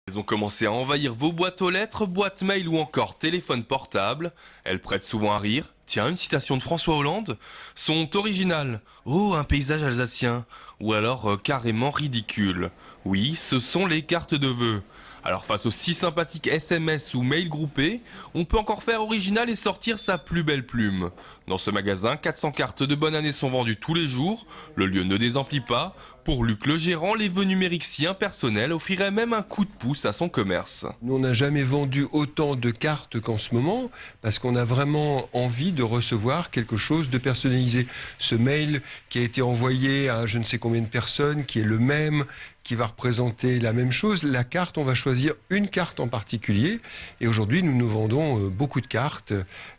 Elles ont commencé à envahir vos boîtes aux lettres, boîtes mail ou encore téléphone portable. Elles prêtent souvent à rire. Tiens, une citation de François Hollande. Sont originales. Oh, un paysage alsacien. Ou alors carrément ridicule. Oui, ce sont les cartes de vœux. Alors face aux si sympathiques SMS ou mails groupés, on peut encore faire original et sortir sa plus belle plume. Dans ce magasin, 400 cartes de bonne année sont vendues tous les jours. Le lieu ne désemplit pas. Pour Luc le gérant, les vœux numériques si impersonnels offriraient même un coup de pouce à son commerce. Nous, on n'a jamais vendu autant de cartes qu'en ce moment, parce qu'on a vraiment envie de recevoir quelque chose de personnalisé. Ce mail qui a été envoyé à je ne sais combien de personnes, qui est le même, qui va représenter la même chose. La carte, on va choisir une carte en particulier. Et aujourd'hui, nous vendons beaucoup de cartes.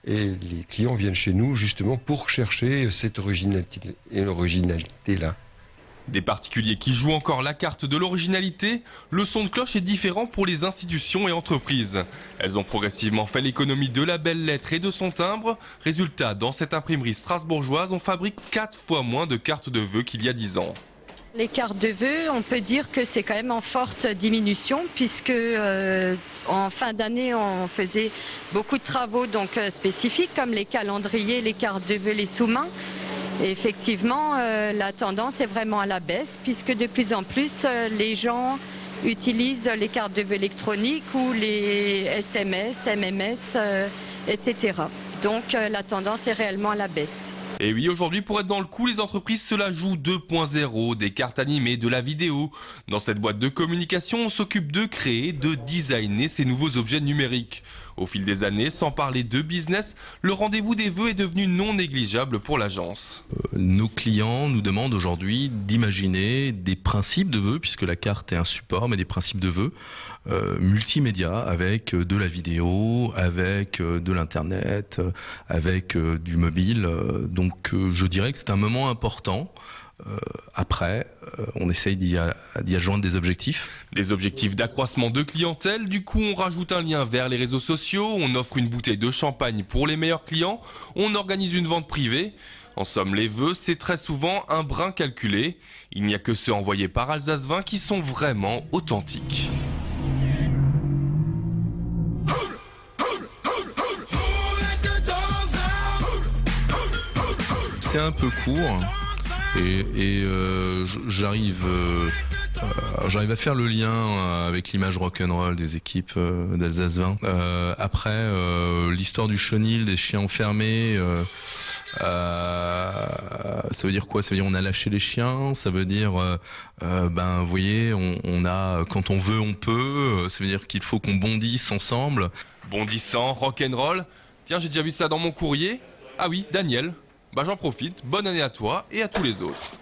Et les clients viennent chez nous justement pour chercher cette originalité-là. Des particuliers qui jouent encore la carte de l'originalité, le son de cloche est différent pour les institutions et entreprises. Elles ont progressivement fait l'économie de la belle lettre et de son timbre. Résultat, dans cette imprimerie strasbourgeoise, on fabrique 4 fois moins de cartes de vœux qu'il y a 10 ans. Les cartes de vœux, on peut dire que c'est quand même en forte diminution puisque en fin d'année, on faisait beaucoup de travaux spécifiques comme les calendriers, les cartes de vœux, les sous-mains. Et effectivement, la tendance est vraiment à la baisse puisque de plus en plus, les gens utilisent les cartes de vœux électroniques ou les SMS, MMS, etc. Donc la tendance est réellement à la baisse. Et oui, aujourd'hui, pour être dans le coup, les entreprises se la jouent 2.0, des cartes animées, de la vidéo. Dans cette boîte de communication, on s'occupe de créer, de designer ces nouveaux objets numériques. Au fil des années, sans parler de business, le rendez-vous des vœux est devenu non négligeable pour l'agence. Nos clients nous demandent aujourd'hui d'imaginer des principes de vœux, puisque la carte est un support, mais des principes de vœux multimédia, avec de la vidéo, avec de l'internet, avec du mobile. Donc je dirais que c'est un moment important. Après, on essaye d'y adjoindre des objectifs. Des objectifs d'accroissement de clientèle. Du coup, on rajoute un lien vers les réseaux sociaux, on offre une bouteille de champagne pour les meilleurs clients, on organise une vente privée. En somme, les vœux, c'est très souvent un brin calculé. Il n'y a que ceux envoyés par Alsace Vin qui sont vraiment authentiques. C'est un peu court. Et j'arrive à faire le lien avec l'image rock'n'roll des équipes d'Alsace Vin. Après, l'histoire du chenil, des chiens enfermés, ça veut dire quoi? Ça veut dire on a lâché les chiens, ça veut dire, vous voyez, on a, quand on veut, on peut, ça veut dire qu'il faut qu'on bondisse ensemble. Bondissant, rock'n'roll, tiens, j'ai déjà vu ça dans mon courrier. Ah oui, Daniel. J'en profite, bonne année à toi et à tous les autres.